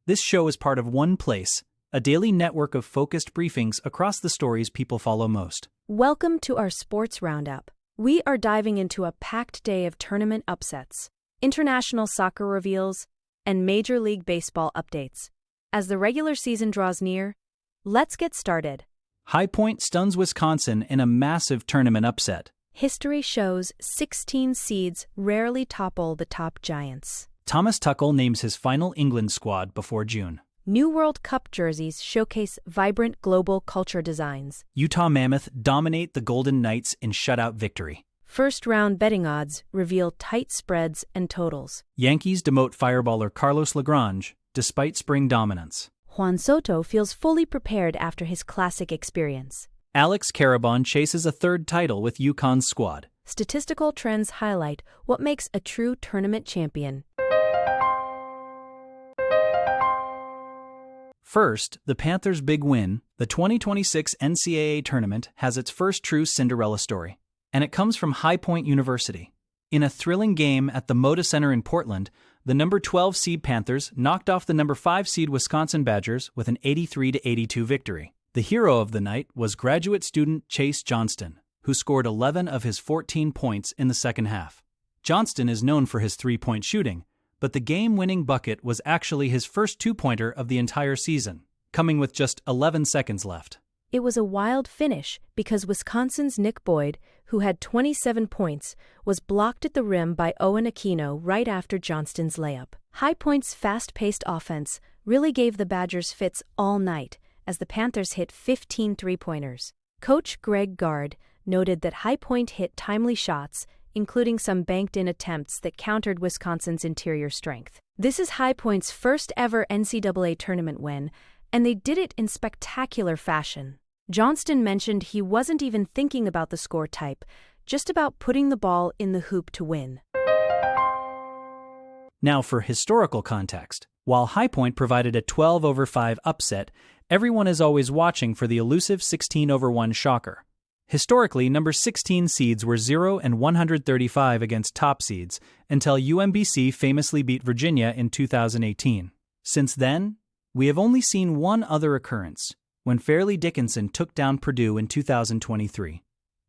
This show is part of One Place, a daily network of focused briefings across the stories people follow most. Welcome to our Sports Roundup. We are diving into a packed day of tournament upsets, international soccer reveals, and Major League Baseball updates. As the regular season draws near, let's get started. High Point stuns Wisconsin in a massive tournament upset. History shows 16 seeds rarely topple the top giants. Thomas Tuchel names his final England squad before June. New World Cup jerseys showcase vibrant global culture designs. Utah Mammoth dominate the Golden Knights in shutout victory. First-round betting odds reveal tight spreads and totals. Yankees demote fireballer Carlos Lagrange despite spring dominance. Juan Soto feels fully prepared after his classic experience. Alex Carabon chases a third title with UConn's squad. Statistical trends highlight what makes a true tournament champion. First, the Panthers' big win. The 2026 NCAA tournament has its first true Cinderella story, and it comes from High Point University. In a thrilling game at the Moda Center in Portland, the number 12 seed Panthers knocked off the number 5 seed Wisconsin Badgers with an 83-82 victory. The hero of the night was graduate student Chase Johnston, who scored 11 of his 14 points in the second half. Johnston is known for his three-point shooting, but the game-winning bucket was actually his first two-pointer of the entire season, coming with just 11 seconds left. It was a wild finish because Wisconsin's Nick Boyd, who had 27 points, was blocked at the rim by Owen Aquino right after Johnston's layup. High Point's fast-paced offense really gave the Badgers fits all night as the Panthers hit 15 three-pointers. Coach Greg Gard noted that High Point hit timely shots, including some banked-in attempts that countered Wisconsin's interior strength. This is High Point's first-ever NCAA tournament win, and they did it in spectacular fashion. Johnston mentioned he wasn't even thinking about the score type, just about putting the ball in the hoop to win. Now for historical context. While High Point provided a 12-over-5 upset, everyone is always watching for the elusive 16-over-1 shocker. Historically, number 16 seeds were 0 and 135 against top seeds until UMBC famously beat Virginia in 2018. Since then, we have only seen one other occurrence, when Fairleigh Dickinson took down Purdue in 2023.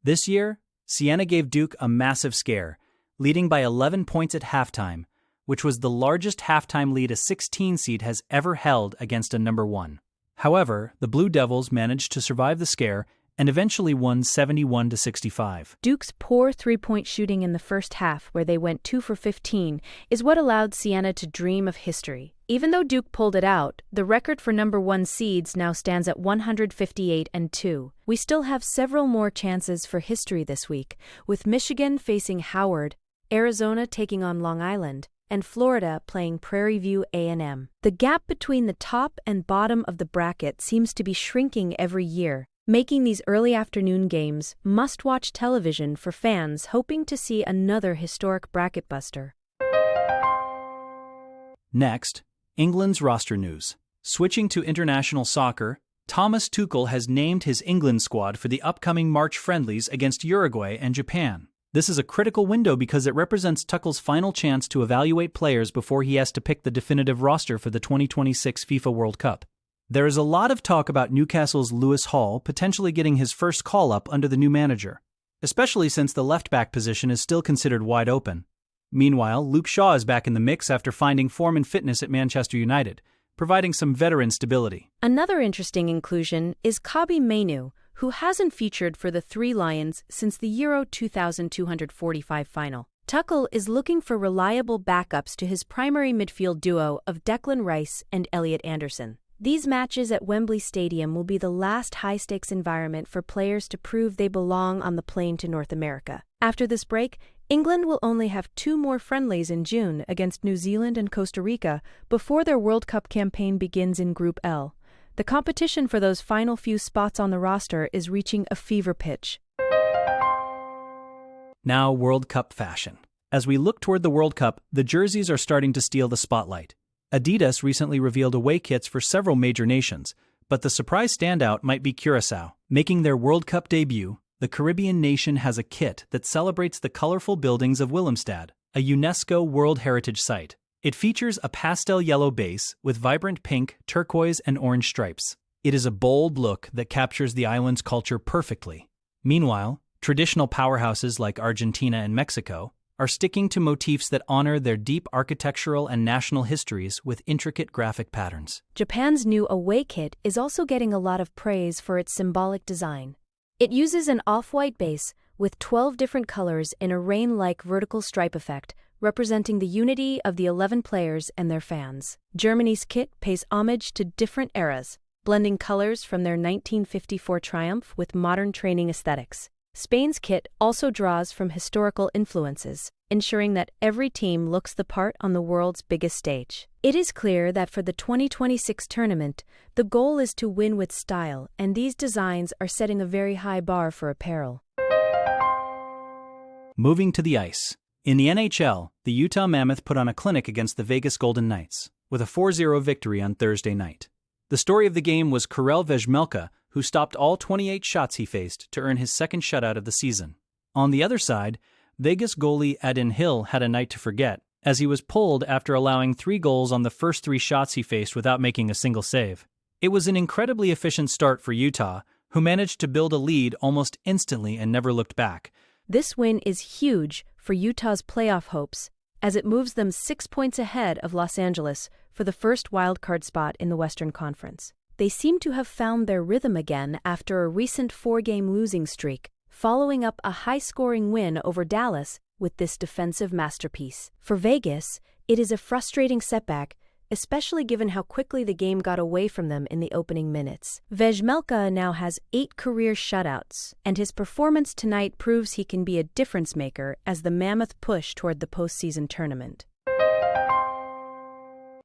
This year, Siena gave Duke a massive scare, leading by 11 points at halftime, which was the largest halftime lead a 16 seed has ever held against a number 1. However, the Blue Devils managed to survive the scare and eventually won 71-65. Duke's poor three-point shooting in the first half, where they went 2 for 15, is what allowed Siena to dream of history. Even though Duke pulled it out, the record for number 1 seeds now stands at 158-2. We still have several more chances for history this week, with Michigan facing Howard, Arizona taking on Long Island, and Florida playing Prairie View A&M. The gap between the top and bottom of the bracket seems to be shrinking every year, making these early afternoon games must-watch television for fans hoping to see another historic bracket buster. Next, England's roster news. Switching to international soccer, Thomas Tuchel has named his England squad for the upcoming March friendlies against Uruguay and Japan. This is a critical window because it represents Tuchel's final chance to evaluate players before he has to pick the definitive roster for the 2026 FIFA World Cup. There is a lot of talk about Newcastle's Lewis Hall potentially getting his first call-up under the new manager, especially since the left-back position is still considered wide open. Meanwhile, Luke Shaw is back in the mix after finding form and fitness at Manchester United, providing some veteran stability. Another interesting inclusion is Kobbie Mainoo, who hasn't featured for the Three Lions since the Euro 2245 final. Tuchel is looking for reliable backups to his primary midfield duo of Declan Rice and Elliot Anderson. These matches at Wembley Stadium will be the last high-stakes environment for players to prove they belong on the plane to North America. After this break, England will only have 2 more friendlies in June against New Zealand and Costa Rica before their World Cup campaign begins in Group L. The competition for those final few spots on the roster is reaching a fever pitch. Now World Cup fashion. As we look toward the World Cup, the jerseys are starting to steal the spotlight. Adidas recently revealed away kits for several major nations, but the surprise standout might be Curaçao. Making their World Cup debut, the Caribbean nation has a kit that celebrates the colorful buildings of Willemstad, a UNESCO World Heritage Site. It features a pastel yellow base with vibrant pink, turquoise, and orange stripes. It is a bold look that captures the island's culture perfectly. Meanwhile, traditional powerhouses like Argentina and Mexico are sticking to motifs that honor their deep architectural and national histories with intricate graphic patterns. Japan's new away kit is also getting a lot of praise for its symbolic design. It uses an off-white base with 12 different colors in a rain-like vertical stripe effect, representing the unity of the 11 players and their fans. Germany's kit pays homage to different eras, blending colors from their 1954 triumph with modern training aesthetics. Spain's kit also draws from historical influences, ensuring that every team looks the part on the world's biggest stage. It is clear that for the 2026 tournament, the goal is to win with style, and these designs are setting a very high bar for apparel. Moving to the ice. In the NHL, the Utah Mammoth put on a clinic against the Vegas Golden Knights, with a 4-0 victory on Thursday night. The story of the game was Karel Vejmelka, who stopped all 28 shots he faced to earn his second shutout of the season. On the other side, Vegas goalie Adin Hill had a night to forget, as he was pulled after allowing 3 goals on the first 3 shots he faced without making a single save. It was an incredibly efficient start for Utah, who managed to build a lead almost instantly and never looked back. This win is huge for Utah's playoff hopes, as it moves them 6 points ahead of Los Angeles for the first wildcard spot in the Western Conference. They seem to have found their rhythm again after a recent 4-game losing streak, following up a high-scoring win over Dallas with this defensive masterpiece. For Vegas, it is a frustrating setback, especially given how quickly the game got away from them in the opening minutes. Vejmelka now has 8 career shutouts, and his performance tonight proves he can be a difference-maker as the Mammoth push toward the postseason tournament.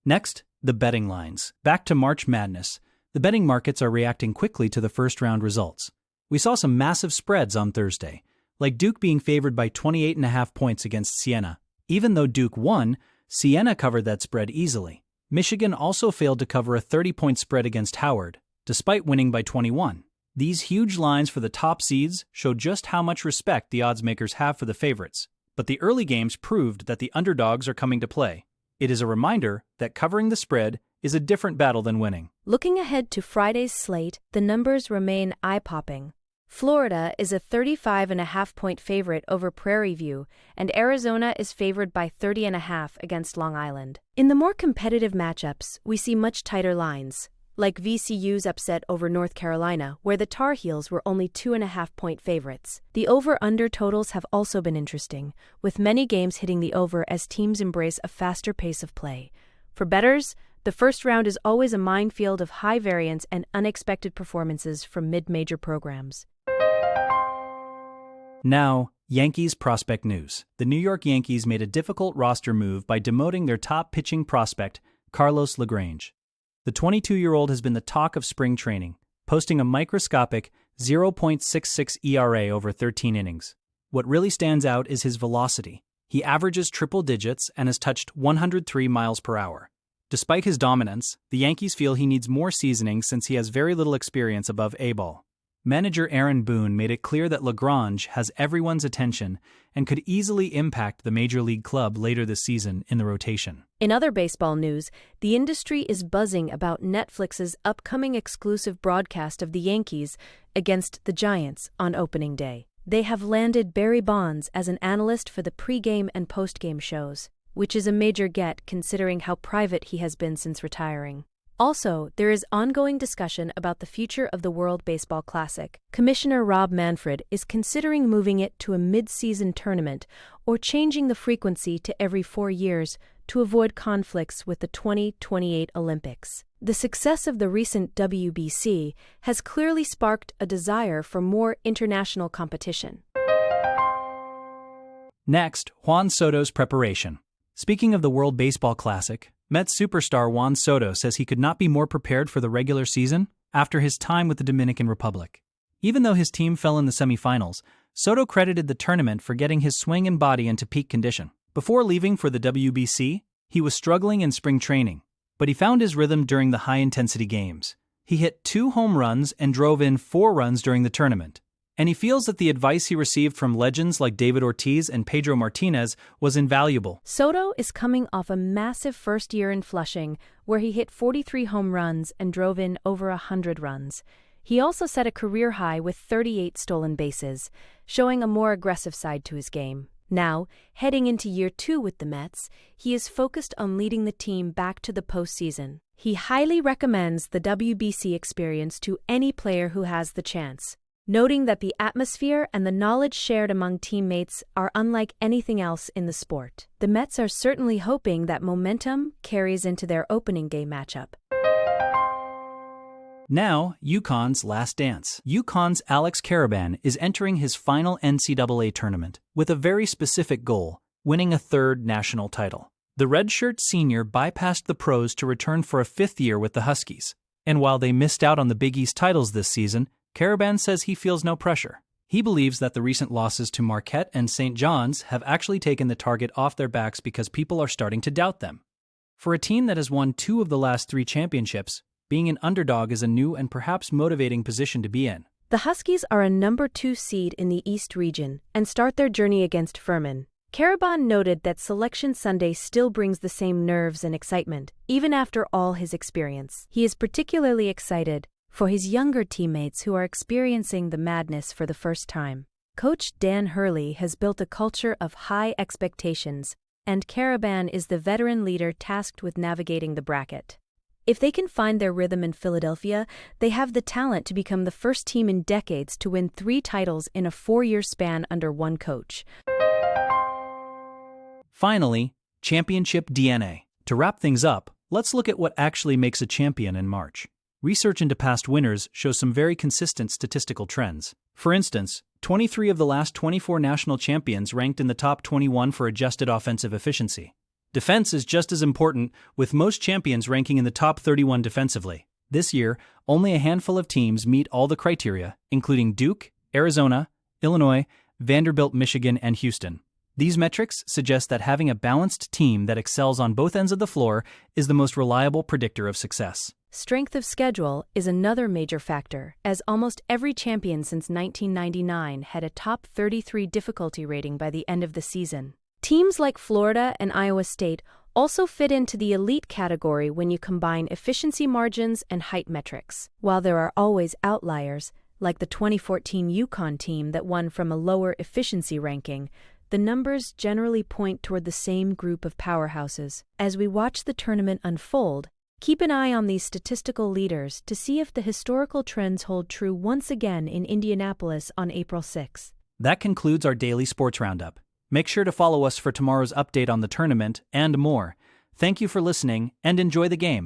Next, the betting lines. Back to March Madness. The betting markets are reacting quickly to the first-round results. We saw some massive spreads on Thursday, like Duke being favored by 28.5 points against Siena. Even though Duke won, Siena covered that spread easily. Michigan also failed to cover a 30-point spread against Howard, despite winning by 21. These huge lines for the top seeds show just how much respect the odds makers have for the favorites, but the early games proved that the underdogs are coming to play. It is a reminder that covering the spread is a different battle than winning. Looking ahead to Friday's slate, the numbers remain eye-popping. Florida is a 35.5-point favorite over Prairie View, and Arizona is favored by 30.5 against Long Island. In the more competitive matchups, we see much tighter lines, like VCU's upset over North Carolina, where the Tar Heels were only 2.5-point favorites. The over-under totals have also been interesting, with many games hitting the over as teams embrace a faster pace of play. For bettors, the first round is always a minefield of high variance and unexpected performances from mid-major programs. Now, Yankees prospect news. The New York Yankees made a difficult roster move by demoting their top pitching prospect, Carlos LaGrange. The 22-year-old has been the talk of spring training, posting a microscopic 0.66 ERA over 13 innings. What really stands out is his velocity. He averages triple digits and has touched 103 miles per hour. Despite his dominance, the Yankees feel he needs more seasoning since he has very little experience above A-ball. Manager Aaron Boone made it clear that LaGrange has everyone's attention and could easily impact the Major League club later this season in the rotation. In other baseball news, the industry is buzzing about Netflix's upcoming exclusive broadcast of the Yankees against the Giants on opening day. They have landed Barry Bonds as an analyst for the pregame and postgame shows, which is a major get considering how private he has been since retiring. Also, there is ongoing discussion about the future of the World Baseball Classic. Commissioner Rob Manfred is considering moving it to a mid-season tournament or changing the frequency to every 4 years to avoid conflicts with the 2028 Olympics. The success of the recent WBC has clearly sparked a desire for more international competition. Next, Juan Soto's preparation. Speaking of the World Baseball Classic, Mets superstar Juan Soto says he could not be more prepared for the regular season after his time with the Dominican Republic. Even though his team fell in the semifinals, Soto credited the tournament for getting his swing and body into peak condition. Before leaving for the WBC, he was struggling in spring training, but he found his rhythm during the high-intensity games. He hit 2 home runs and drove in 4 runs during the tournament, and he feels that the advice he received from legends like David Ortiz and Pedro Martinez was invaluable. Soto is coming off a massive first year in Flushing, where he hit 43 home runs and drove in over 100 runs. He also set a career high with 38 stolen bases, showing a more aggressive side to his game. Now, heading into year 2 with the Mets, he is focused on leading the team back to the postseason. He highly recommends the WBC experience to any player who has the chance, noting that the atmosphere and the knowledge shared among teammates are unlike anything else in the sport. The Mets are certainly hoping that momentum carries into their opening day matchup. Now, UConn's last dance. UConn's Alex Caraban is entering his final NCAA tournament with a very specific goal: winning a third national title. The redshirt senior bypassed the pros to return for a 5th year with the Huskies. And while they missed out on the Big East titles this season, Caraban says he feels no pressure. He believes that the recent losses to Marquette and St. John's have actually taken the target off their backs because people are starting to doubt them. For a team that has won 2 of the last 3 championships, being an underdog is a new and perhaps motivating position to be in. The Huskies are a number 2 seed in the East region and start their journey against Furman. Caraban noted that Selection Sunday still brings the same nerves and excitement, even after all his experience. He is particularly excited for his younger teammates who are experiencing the madness for the first time. Coach Dan Hurley has built a culture of high expectations, and Caraban is the veteran leader tasked with navigating the bracket. If they can find their rhythm in Philadelphia, they have the talent to become the first team in decades to win 3 titles in a 4-year span under one coach. Finally, championship DNA. To wrap things up, let's look at what actually makes a champion in March. Research into past winners shows some very consistent statistical trends. For instance, 23 of the last 24 national champions ranked in the top 21 for adjusted offensive efficiency. Defense is just as important, with most champions ranking in the top 31 defensively. This year, only a handful of teams meet all the criteria, including Duke, Arizona, Illinois, Vanderbilt, Michigan, and Houston. These metrics suggest that having a balanced team that excels on both ends of the floor is the most reliable predictor of success. Strength of schedule is another major factor, as almost every champion since 1999 had a top 33 difficulty rating by the end of the season. Teams like Florida and Iowa State also fit into the elite category when you combine efficiency margins and height metrics. While there are always outliers, like the 2014 UConn team that won from a lower efficiency ranking, the numbers generally point toward the same group of powerhouses. As we watch the tournament unfold, keep an eye on these statistical leaders to see if the historical trends hold true once again in Indianapolis on April 6. That concludes our daily sports roundup. Make sure to follow us for tomorrow's update on the tournament and more. Thank you for listening and enjoy the game.